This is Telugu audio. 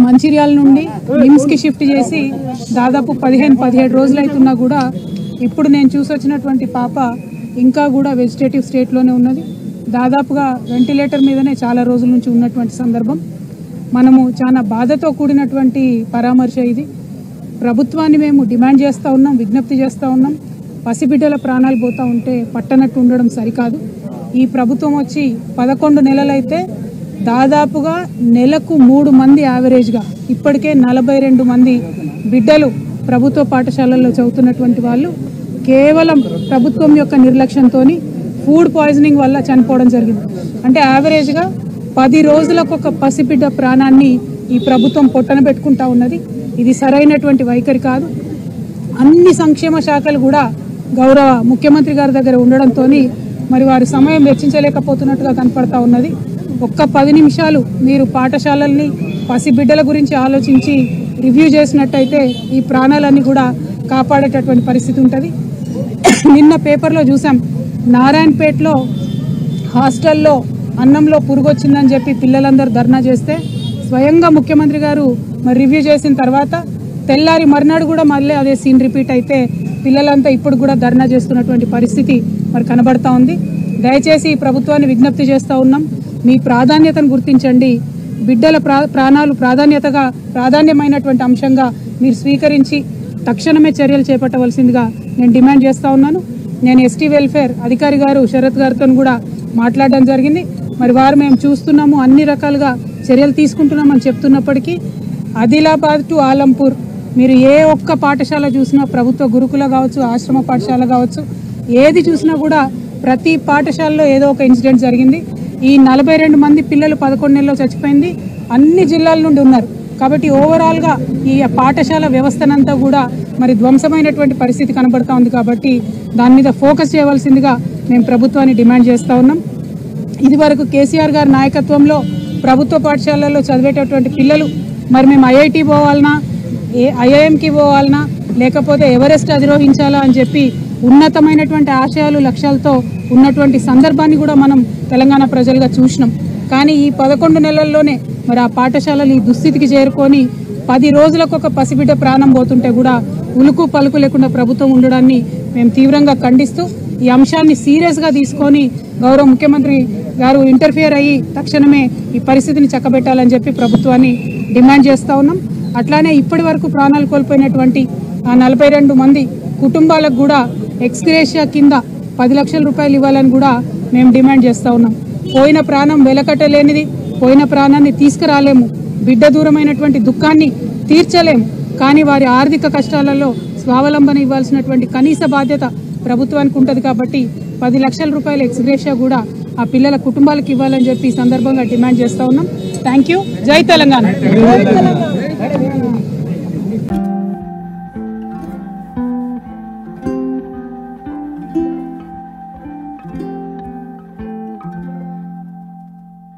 మంచిర్యాల నుండి నిమ్స్కి షిఫ్ట్ చేసి దాదాపు 15-17 రోజులు అవుతున్నా కూడా ఇప్పుడు నేను చూసొచ్చినటువంటి పాప ఇంకా కూడా వెజిటేటివ్ స్టేట్లోనే ఉన్నది. దాదాపుగా వెంటిలేటర్ మీదనే చాలా రోజుల నుంచి ఉన్నటువంటి సందర్భం. మనము చాలా బాధతో కూడినటువంటి పరామర్శ ఇది. ప్రభుత్వాన్ని మేము డిమాండ్ చేస్తూ ఉన్నాం, విజ్ఞప్తి చేస్తూ ఉన్నాం. పసిబిడ్డల ప్రాణాలు పోతూ ఉంటే పట్టనట్టు ఉండడం సరికాదు. ఈ ప్రభుత్వం వచ్చి 11 నెలలైతే దాదాపుగా నెలకు 3 మంది యావరేజ్గా ఇప్పటికే 42 మంది బిడ్డలు ప్రభుత్వ పాఠశాలల్లో చదువుతున్నటువంటి వాళ్ళు కేవలం ప్రభుత్వం యొక్క నిర్లక్ష్యంతో ఫుడ్ పాయిజనింగ్ వల్ల చనిపోవడం జరిగింది. అంటే యావరేజ్గా 10 రోజులకు ఒక పసిబిడ్డ ప్రాణాన్ని ఈ ప్రభుత్వం పొట్టన పెట్టుకుంటా ఉన్నది. ఇది సరైనటువంటి వైఖరి కాదు. అన్ని సంక్షేమ శాఖలు కూడా గౌరవ ముఖ్యమంత్రి గారి దగ్గర ఉండడంతో మరి వారి సమయం వెచ్చించలేకపోతున్నట్టుగా కనపడతా ఉన్నది. ఒక్క 10 నిమిషాలు మీరు పాఠశాలల్ని పసిబిడ్డల గురించి ఆలోచించి రివ్యూ చేసినట్టయితే ఈ ప్రాణాలన్నీ కూడా కాపాడేటటువంటి పరిస్థితి ఉంటుంది. నిన్న పేపర్లో చూసాం, నారాయణపేటలో హాస్టల్లో అన్నంలో పురుగు వచ్చిందని చెప్పి పిల్లలందరూ ధర్నా చేస్తే స్వయంగా ముఖ్యమంత్రి గారు మరి రివ్యూ చేసిన తర్వాత తెల్లారి మర్నాడు కూడా మళ్ళీ అదే సీన్ రిపీట్ అయితే పిల్లలంతా ఇప్పుడు కూడా ధర్నా చేస్తున్నటువంటి పరిస్థితి మరి కనబడతా ఉంది. దయచేసి ప్రభుత్వాన్ని విజ్ఞప్తి చేస్తూ ఉన్నాం, మీ ప్రాధాన్యతను గుర్తించండి. బిడ్డల ప్రాణాలు ప్రాధాన్యమైనటువంటి అంశంగా మీరు స్వీకరించి తక్షణమే చర్యలు చేపట్టవలసిందిగా నేను డిమాండ్ చేస్తూ ఉన్నాను. నేను ఎస్టీ వెల్ఫేర్ అధికారి గారు శరత్ గారితో కూడా మాట్లాడడం జరిగింది. మరి వారు మేము చూస్తున్నాము, అన్ని రకాలుగా చర్యలు తీసుకుంటున్నామని చెప్తున్నప్పటికీ ఆదిలాబాద్ టు ఆలంపూర్ మీరు ఏ ఒక్క పాఠశాల చూసినా, ప్రభుత్వ గురుకుల కావచ్చు, ఆశ్రమ పాఠశాల కావచ్చు, ఏది చూసినా కూడా ప్రతి పాఠశాలలో ఏదో ఒక ఇన్సిడెంట్ జరిగింది. ఈ 42 మంది పిల్లలు 11 నెలల్లో చచ్చిపోయింది. అన్ని జిల్లాల నుండి ఉన్నారు. కాబట్టి ఓవరాల్గా ఈ పాఠశాల వ్యవస్థనంతా కూడా మరి ధ్వంసమైనటువంటి పరిస్థితి కనబడతా ఉంది. కాబట్టి దాని మీద ఫోకస్ చేయవలసిందిగా మేము ప్రభుత్వాన్ని డిమాండ్ చేస్తూ ఉన్నాం. ఇదివరకు కేసీఆర్ గారి నాయకత్వంలో ప్రభుత్వ పాఠశాలల్లో చదివేటటువంటి పిల్లలు మరి మేము ఐఐటి పోవాలన్నా, ఐఐఎంకి పోవాలన్నా, లేకపోతే ఎవరెస్ట్ అధిరోహించాలా అని చెప్పి ఉన్నతమైనటువంటి ఆశయాలు లక్ష్యాలతో ఉన్నటువంటి సందర్భాన్ని కూడా మనం తెలంగాణ ప్రజలుగా చూసినాం. కానీ ఈ 11 నెలల్లోనే మరి ఆ పాఠశాలలు ఈ దుస్థితికి చేరుకొని 10 రోజులకు ఒక పసిబిడ్డ ప్రాణం పోతుంటే కూడా ఉలుకు పలుకు లేకుండా ప్రభుత్వం ఉండడాన్ని మేము తీవ్రంగా ఖండిస్తూ ఈ అంశాన్ని సీరియస్గా తీసుకొని గౌరవ ముఖ్యమంత్రి గారు ఇంటర్ఫియర్ అయ్యి తక్షణమే ఈ పరిస్థితిని చక్కబెట్టాలని చెప్పి ప్రభుత్వాన్ని డిమాండ్ చేస్తూ ఉన్నాం. అట్లానే ఇప్పటి వరకు ప్రాణాలు కోల్పోయినటువంటి ఆ 42 మంది కుటుంబాలకు కూడా ఎక్స్గ్రేషియా కింద 10 లక్షల రూపాయలు ఇవ్వాలని కూడా మేము డిమాండ్ చేస్తూ ఉన్నాం. పోయిన ప్రాణం వెలకట్టలేనిది, పోయిన ప్రాణాన్ని తీసుకురాలేము, బిడ్డ దూరమైనటువంటి దుఃఖాన్ని తీర్చలేము. కానీ వారి ఆర్థిక కష్టాలలో స్వావలంబన ఇవ్వాల్సినటువంటి కనీస బాధ్యత ప్రభుత్వానికి ఉంటుంది. కాబట్టి 10 లక్షల రూపాయల ఎక్స్గ్రేషియా కూడా ఆ పిల్లల కుటుంబాలకు ఇవ్వాలని చెప్పి ఈ సందర్భంగా డిమాండ్ చేస్తూ ఉన్నాం. Thank you. జై తెలంగాణ.